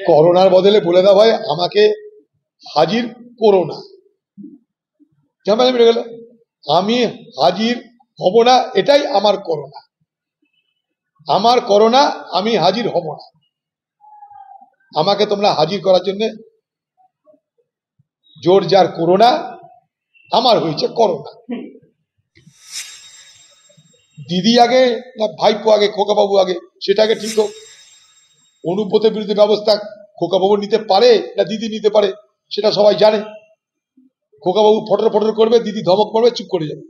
করোনার বদলে বলে দাও ভাই আমাকে হাজির করো না, ঝামেলা মিটে গেল। আমি হাজির হব না, এটাই আমার করোনা। আমার করোনা, আমি হাজির হব না। আমাকে তোমরা হাজির করার জন্য জোর জার করো না, আমার হয়েছে করোনা। দিদি আগে না ভাইপো আগে, খোকাবাবু আগে, সেটাকে ঠিক হোক। অনুব্রতের বিরুদ্ধে ব্যবস্থা খোকাবাবু নিতে পারে না দিদি নিতে পারে সেটা সবাই জানে। খোকাবাবু ফটর ফটর করবে, দিদি ধমক পড়বে, চুপ করে যাবে।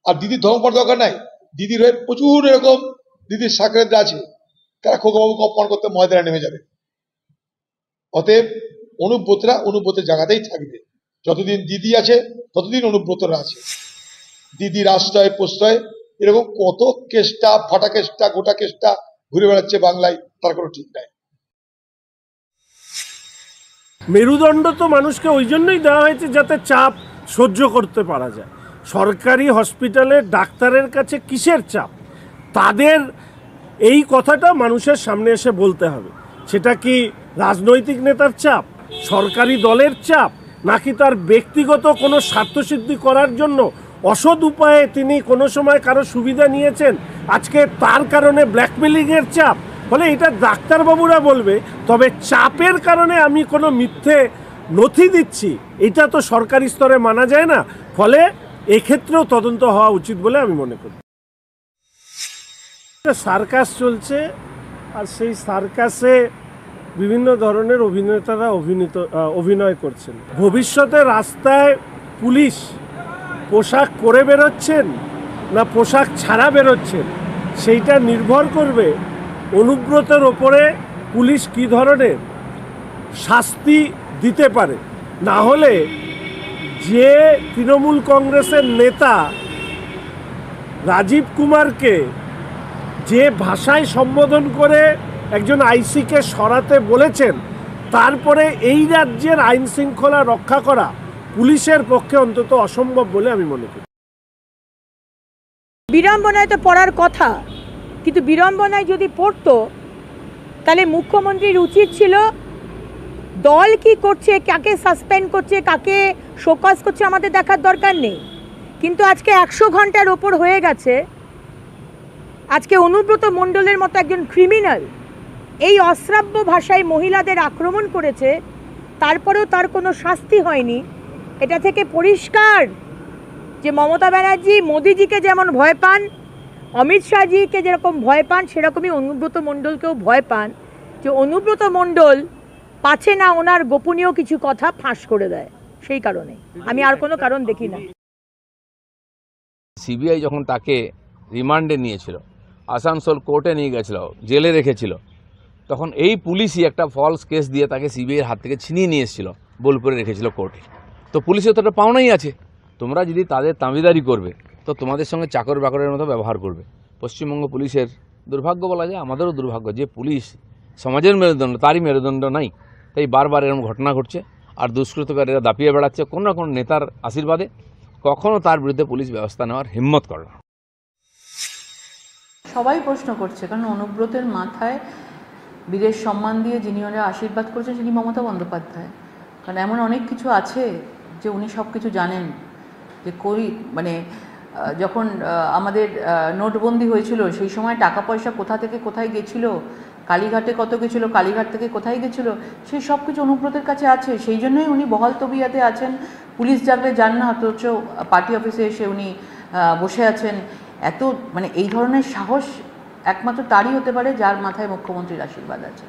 আর দিদির ধমক পড়ার দরকার নাই, দিদির হয়ে প্রচুর এরকম দিদির সাকরেদরা আছে, তারা খোকাবাবুকে অপমান করতে ময়দানে নেমে যাবে। অতএব অনুব্রতরা অনুব্রতের জায়গাতেই থাকবে। যতদিন দিদি আছে ততদিন অনুব্রতরা আছে। দিদির আশ্রয় প্রশ্রয় এরকম কত কেষ্টা, ফাটা কেষ্টা, গোটা কেষ্টা ঘুরে বেড়াচ্ছে বাংলায়, তার কোনো ঠিক নাই। মেরুদণ্ড তো মানুষকে ওই জন্যই দেওয়া হয়েছে যাতে চাপ সহ্য করতে পারা যায়। সরকারি হসপিটালে ডাক্তারের কাছে কিসের চাপ? তাদের এই কথাটা মানুষের সামনে এসে বলতে হবে। সেটা কি রাজনৈতিক নেতার চাপ, সরকারি দলের চাপ, নাকি তার ব্যক্তিগত কোনো স্বার্থসিদ্ধি করার জন্য অসৎ উপায়ে তিনি কোনো সময় কারো সুবিধা নিয়েছেন, আজকে তার কারণে ব্ল্যাকমেলিংয়ের চাপ? ফলে এটা ডাক্তারবাবুরা বলবে। তবে চাপের কারণে আমি কোনো মিথ্যে নথি দিচ্ছি, এটা তো সরকারি স্তরে মানা যায় না। ফলে এক্ষেত্রেও তদন্ত হওয়া উচিত বলে আমি মনে করি। সার্কাস চলছে, আর সেই সার্কাসে বিভিন্ন ধরনের অভিনেতারা অভিনয় করছেন। ভবিষ্যতে রাস্তায় পুলিশ পোশাক পরে বেরোচ্ছেন না পোশাক ছাড়া বেরোচ্ছেন, সেইটা নির্ভর করবে অনুব্রতের ওপরে পুলিশ কী ধরনের শাস্তি দিতে পারে। না হলে যে তৃণমূল কংগ্রেসের নেতা রাজীব কুমারকে যে ভাষায় সম্বোধন করে একজন আইসিকে সরাতে বলেছেন, তারপরে এই রাজ্যের আইন শৃঙ্খলা রক্ষা করা পুলিশের পক্ষে অন্তত অসম্ভব বলে আমি মনে করি। বিড়ম্বনায় তো পড়ার কথা, কিন্তু বিড়ম্বনায় যদি পড়তো তাহলে মুখ্যমন্ত্রীর উচিত ছিল দল কি করছে, কাকে সাসপেন্ড করছে, কাকে শোকজ করছে আমাদের দেখার দরকার নেই। কিন্তু আজকে 100 ঘন্টার ওপর হয়ে গেছে। আজকে অনুব্রত মণ্ডলের মতো একজন ক্রিমিনাল এই অশ্রাব্য ভাষায় মহিলাদের আক্রমণ করেছে, তারপরেও তার কোনো শাস্তি হয়নি। এটা থেকে পরিষ্কার যে মমতা ব্যানার্জি মোদিজিকে যেমন ভয় পান, অমিত শাহজিকে যেরকম ভয় পান, সেরকমই অনুব্রত মণ্ডলকেও ভয় পান, যে অনুব্রত মণ্ডল পাচ্ছে না ওনার গোপনীয় কিছু কথা ফাঁস করে দেয়। সেই কারণে আমি আর কোনো কারণ দেখি না। সিবিআই যখন তাকে রিমান্ডে নিয়েছিল, আসানসোল কোর্টে নিয়ে গেছিল, জেলে রেখেছিল, তখন এই পুলিশই একটা ফলস কেস দিয়ে তাকে সিবিআইয়ের হাত থেকে ছিনিয়ে নিয়ে এসেছিল, বোলপুরে রেখেছিল কোর্টে। তো পুলিশের তো একটা পাওনাই আছে। তোমরা যদি তাদের তাঁবিদারি করবে তো তোমাদের সঙ্গে চাকর বাকরের মতো ব্যবহার করবে। পশ্চিমবঙ্গ পুলিশের দুর্ভাগ্য বলা যায়, আমাদেরও দুর্ভাগ্য যে পুলিশ সমাজের মেরুদণ্ড, তারই মেরুদণ্ড নাই। তাই বারবার এরকম ঘটনা ঘটছে, আর দুষ্কৃতকারীরা দাপিয়ে বেড়াচ্ছে কোনো না কোনো নেতার আশীর্বাদে। কখনও তার বিরুদ্ধে পুলিশ ব্যবস্থা নেওয়ার হিম্মত করে না। সবাই প্রশ্ন করছে, কারণ অনুব্রতের মাথায় বীরের সম্মান দিয়ে যিনি ওরা আশীর্বাদ করছেন তিনি মমতা বন্দ্যোপাধ্যায়। কারণ এমন অনেক কিছু আছে যে উনি সব কিছু জানেন। যে যখন আমাদের নোটবন্দি হয়েছিল সেই সময় টাকা পয়সা কোথা থেকে কোথায় গেছিল, কালীঘাটে কত গেছিল, কালীঘাট থেকে কোথায় গেছিল, সেই সব কিছু অনুব্রতের কাছে আছে। সেই জন্যই উনি বহাল তবিয়াতে আছেন। পুলিশ ডাকলে যান না, অথচ পার্টি অফিসে এসে উনি বসে আছেন। এই ধরনের সাহস একমাত্র তারই হতে পারে যার মাথায় মুখ্যমন্ত্রীর আশীর্বাদ আছে।